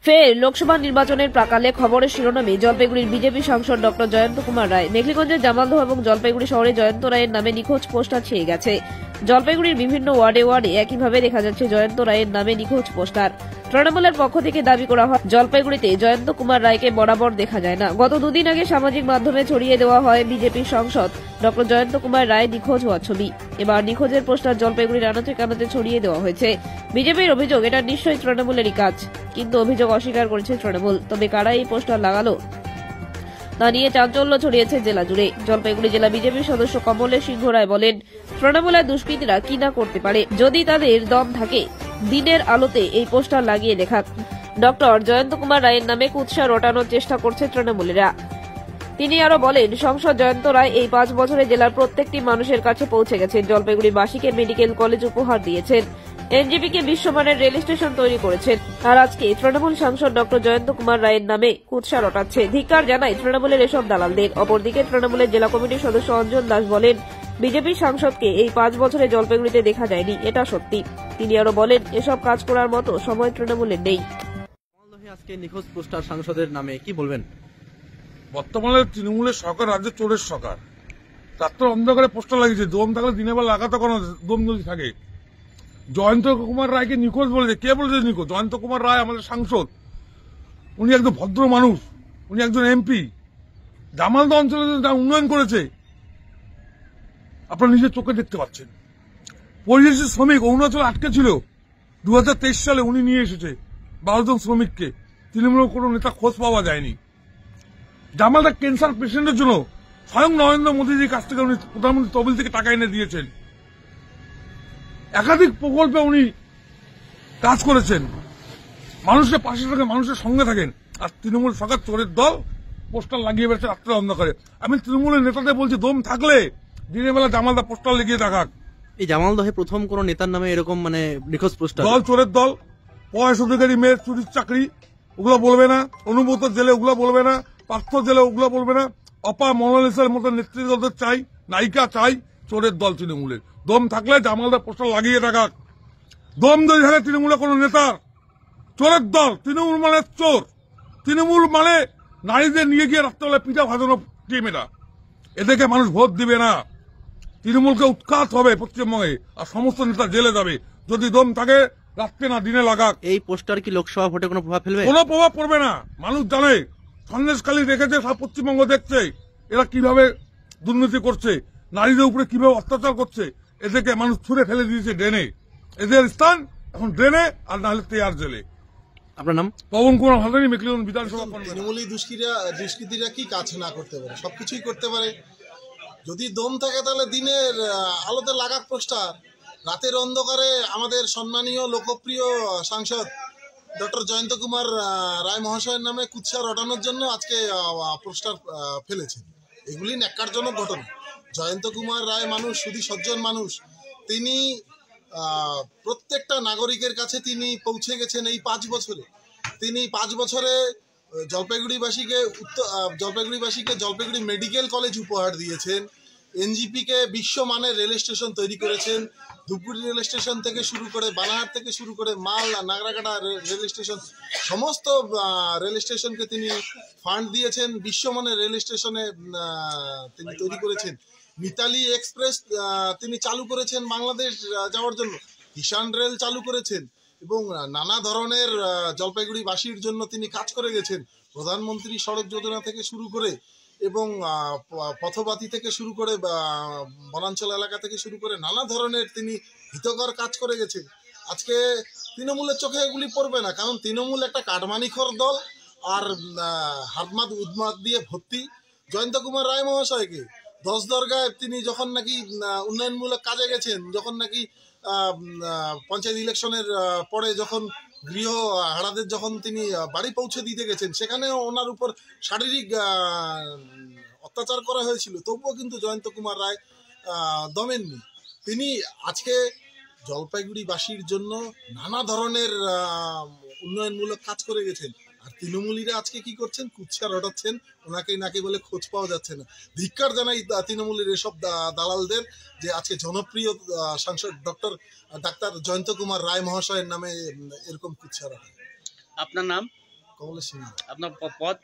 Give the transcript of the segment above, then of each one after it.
ফের লোকসভা নির্বাচনের প্রাকালে খবরের শিরোনামে জলপাইগুড়ির বিজেপি সাংসদ ডক্টর জয়ন্ত কুমার রায়। মেঘলিগঞ্জের জামালদহ এবং জলপাইগুড়ি শহরে জয়ন্ত রায়ের নামে নিখোঁজ পোস্টার ছেয়ে গেছে। জলপাইগুড়ির বিভিন্ন ওয়ার্ডে ওয়ার্ডে একইভাবে দেখা যাচ্ছে জয়ন্ত রায়ের নামে নিখোঁজ পোস্টার। তৃণমূলের পক্ষ থেকে দাবি করা হয়, জলপাইগুড়িতে জয়ন্ত কুমার রায়কে বরাবর দেখা যায় না। গত দুদিন আগে সামাজিক মাধ্যমে ছড়িয়ে দেওয়া হয় বিজেপির সাংসদ ডক্টর জয়ন্ত কুমার রায় নিখোঁজ হওয়ার ছবি। এবার নিখোঁজের পোস্টার জলপাইগুড়ির আনাচে কানাচে ছড়িয়ে দেওয়া হয়েছে। বিজেপির অভিযোগ, এটা নিশ্চয়ই তৃণমূলেরই কাজ, কিন্তু অভিযোগ অস্বীকার করেছে তৃণমূল। তবে কারা এই পোস্টার লাগালো তা নিয়ে চাঞ্চল্য ছড়িয়েছে জেলা জুড়ে। জলপাইগুড়ি জেলা বিজেপির সদস্য কমলেশ সিংহ রায় বলেন, তৃণমূলের দুষ্কৃতীরা কি না করতে পারে, যদি তাদের দম থাকে দিনের আলোতে এই পোস্টার লাগিয়ে দেখাক। ডক্টর জয়ন্ত কুমার রায়ের নামে কুৎসা রটানোর চেষ্টা করছে তৃণমূলীরা। তিনি আরো বলেন, সংসদ জয়ন্ত রায় এই 5 বছরে জেলার প্রত্যেকটি মানুষের কাছে পৌঁছে গেছেন। জলপাইগুড়িবাসীকে মেডিকেল কলেজ উপহার দিয়েছেন, এনজিপিকে বিশ্বমানের রেল স্টেশন তৈরি করেছেন, আর আজকে তৃণমূল সাংসদ ডক্টর জয়ন্ত কুমার রায়ের নামে কুৎসা রটাচ্ছে। ধিক্কার জানায় তৃণমূলের এসব দালালদের। অপরদিকে তৃণমূলের জেলা কমিটির সদস্য অঞ্জন দাস বলেন, বিজেপির সাংসদকে এই 5 বছরে জলপাইগুড়িতে দেখা যায়নি, এটা সত্যি। তিনি আরো বলেন, এসব কাজ করার মতো সময় তৃণমূলের নেই। আজকে নিখোঁজ পোস্টার সাংসদের নামে কি বলবেন? বর্তমানে তৃণমূলের সরকার, রাজ্যের চোরের সরকার। রাত্র অন্ধকারে পোস্টার লাগিয়েছে, দম থাকলে দিনের বেলা লাগাতে কোনো দম যদি থাকে। জয়ন্ত কুমার রায়কে নিখোঁজ বলেছে, কে বলেছে নিখোঁজ? জয়ন্ত কুমার রায় আমাদের সাংসদ, উনি একজন ভদ্র মানুষ, উনি একজন এমপি, জামালদহ অঞ্চলে যা উন্নয়ন করেছে আপনারা নিজের চোখে দেখতে পাচ্ছেন। পরিযায়ী শ্রমিক অরুণাচলে আটকে ছিল, 2023 সালে উনি নিয়ে এসেছে 12 জন শ্রমিককে। তৃণমূলের কোনো নেতা খোঁজ পাওয়া যায়নি। জামালদহ ক্যান্সার পেশেন্টের জন্য স্বয়ং নরেন্দ্র মোদীজির কাছ থেকে উনি প্রধানমন্ত্রী তহবিল থেকে টাকা এনে দিয়েছেন। একাধিক প্রকল্পে উনি কাজ করেছেন। মানুষের পাশে থাকেন, মানুষের সঙ্গে থাকেন। আর তৃণমূল সরকার চোরের দল পোস্টার লাগিয়ে বেড়েছে রাত্রে অন্ধকারে। আমি তৃণমূলের নেতাদের বলছি, দম থাকলে দিনের বেলা জামালদহ পোস্টার লাগিয়ে দেখাক। এই জামালদহে প্রথম কোন নেতার নামে এরকম নিখোঁজ পোস্টার? দল চোরের দল, পয়স অধিকারী মেয়ের চুরির চাকরি ওগুলো বলবে না, অনুব্রত জেলে ওগুলো বলবে না, পার্থ জেলে ওগুলো বলবে না। অপা মোনালিসার মতো নেতৃত্ব চাই, নায়িকা চাই। চোরের দল তৃণমূলের। দম থাকলে জামালদহ পোস্টার লাগিয়ে দেখাক। দম যদি থাকে তৃণমূলের কোন নেতার, চোরের দল। তৃণমূল মানে চোর, তৃণমূল মানে নারীদের নিয়ে গিয়ে রাত্রেবেলা পিঠা ভাজানো টিম। এদেরকে মানুষ ভোট দিবে না। তৃণমূলকে উৎখাত হবে পশ্চিমবঙ্গে, আর সমস্ত নেতা জেলে যাবে। যদি দম থাকে রাত্রে না দিনে লাগাক। এই পোস্টার কি লোকসভা ভোটে কোনো প্রভাব ফেলবে? কোনো প্রভাব পড়বে না। মানুষ জানে, সন্দেশখালী দেখেছে, সব পশ্চিমবঙ্গ দেখছে এরা কিভাবে দুর্নীতি করছে, নারীদের উপরে কিভাবে অত্যাচার করছে। এদেরকে মানুষ ছুঁড়ে ফেলে দিয়েছে ড্রেনে। এদের স্থান এখন ড্রেনে, আর নাহলে তেয়ার জেলে। আপনার নাম? পবন কুমার হালদারি, মেঘলিগঞ্জ বিধানসভা। তৃণমূলী দুষ্কৃতীরা কি কাজ না করতে পারে? সবকিছুই করতে পারে। যদি দম থাকে তাহলে দিনের আলোতে লাগাক পোস্টার। রাতের অন্ধকারে আমাদের সম্মানীয় লোকপ্রিয় সাংসদ ডক্টর জয়ন্ত কুমার রায় মহাশয়ের নামে কুৎসা রটানোর জন্য আজকে পোস্টার ফেলেছেন। এগুলি ন্যাক্কারজনক ঘটনা। জয়ন্ত কুমার রায় মানুষ, শুধু সজ্জন মানুষ। তিনি প্রত্যেকটা নাগরিকের কাছে তিনি পৌঁছে গেছেন এই 5 বছরে। তিনি 5 বছরে জলপাইগুড়িবাসীকে জলপাইগুড়ি মেডিকেল কলেজ উপহার দিয়েছেন, এনজিপিকে বিশ্বমানের রেল স্টেশন তৈরি করেছেন। ধূপগুড়ি রেল স্টেশন থেকে শুরু করে, বানাহাট থেকে শুরু করে, মালদা, নাগরাকাটা রেল স্টেশন, সমস্ত রেল স্টেশনকে তিনি ফান্ড দিয়েছেন। বিশ্বমানের রেল স্টেশনে তিনি তৈরি করেছেন। মিতালি এক্সপ্রেস তিনি চালু করেছেন বাংলাদেশ যাওয়ার জন্য। কিষাণ রেল চালু করেছেন এবং নানা ধরনের জলপাইগুড়িবাসীর জন্য তিনি কাজ করে গেছেন। প্রধানমন্ত্রী সড়ক যোজনা থেকে শুরু করে এবং পথবাতি থেকে শুরু করে, বনাঞ্চল এলাকা থেকে শুরু করে নানা ধরনের তিনি হিতকর কাজ করে গেছেন। আজকে তৃণমূলের চোখে এগুলি পড়বে না, কারণ তৃণমূল একটা কাটমানিখোর দল আর হাতমাত উদ্মাত দিয়ে ভর্তি। জয়ন্ত কুমার রায় মহাশয়কে 10 দরগায় তিনি যখন নাকি উন্নয়নমূলক কাজে গেছেন, যখন নাকি পঞ্চায়েত ইলেকশনের পরে যখন গৃহ হারাদের যখন তিনি বাড়ি পৌঁছে দিতে গেছেন, সেখানেও ওনার উপর শারীরিক অত্যাচার করা হয়েছিল। তবুও কিন্তু জয়ন্ত কুমার রায় দমেননি। তিনি আজকে জলপাইগুড়িবাসীর জন্য নানা ধরনের উন্নয়নমূলক কাজ করে গেছেন। আর তৃণমূলীরা আজকে কি করছেন? কুৎসা রটাচ্ছেন, ওনাকে নাকি বলে খোঁজ পাওয়া যাচ্ছে না। ধিক্কার জানাই তৃণমূলের এসব দালালদের, যে আজকে জনপ্রিয় সাংসদ ডাক্তার জয়ন্ত কুমার রায় মহাশয়ের নামে এরকম কুৎসা রটায়। আপনার নাম? কমলেশ সিংহ। আপনার পদ?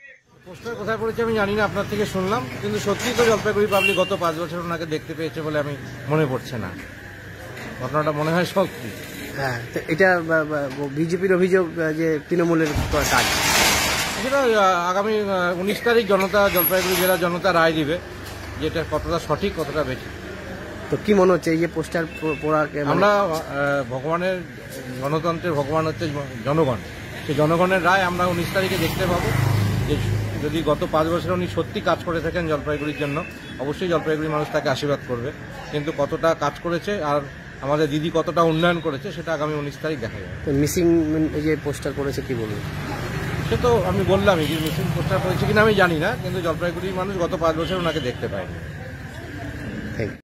পোস্টার কোথায় পড়েছে আমি জানি না, আপনার থেকে শুনলাম, কিন্তু সত্যিই তো জলপাইগুড়ি পাবলিক গত 5 বছর ওনাকে দেখতে পেয়েছে বলে আমি মনে পড়ছে না। ঘটনাটা মনে হয় সত্যি। হ্যাঁ, তো এটা বিজেপির অভিযোগ যে তৃণমূলের কাজ। সেটা আগামী 19 তারিখ জলপাইগুড়ি জেলা জনতা রায় দিবে, যেটা কতটা সঠিক কতটা বেশি। তো কি মনে হচ্ছে এই যে পোস্টার পড়া? আমরা ভগবানের, গণতন্ত্রের ভগবান হচ্ছে জনগণ, সেই জনগণের রায় আমরা 19 তারিখে দেখতে পাবো। যে যদি গত 5 বছরে উনি সত্যি কাজ করে থাকেন জলপাইগুড়ির জন্য, অবশ্যই জলপাইগুড়ির মানুষ তাকে আশীর্বাদ করবে। কিন্তু কতটা কাজ করেছে আর আমাদের দিদি কতটা উন্নয়ন করেছে সেটা আগামী 19 তারিখ দেখা যাবে। মিসিং যে পোস্টার করেছে কি বলবো? সে তো আমি বললামই যে মিসিং পোস্টার করেছে কিনা আমি জানি না, কিন্তু জলপাইগুড়ির মানুষ গত 5 বছর ওনাকে দেখতে পায়নি। Thank you.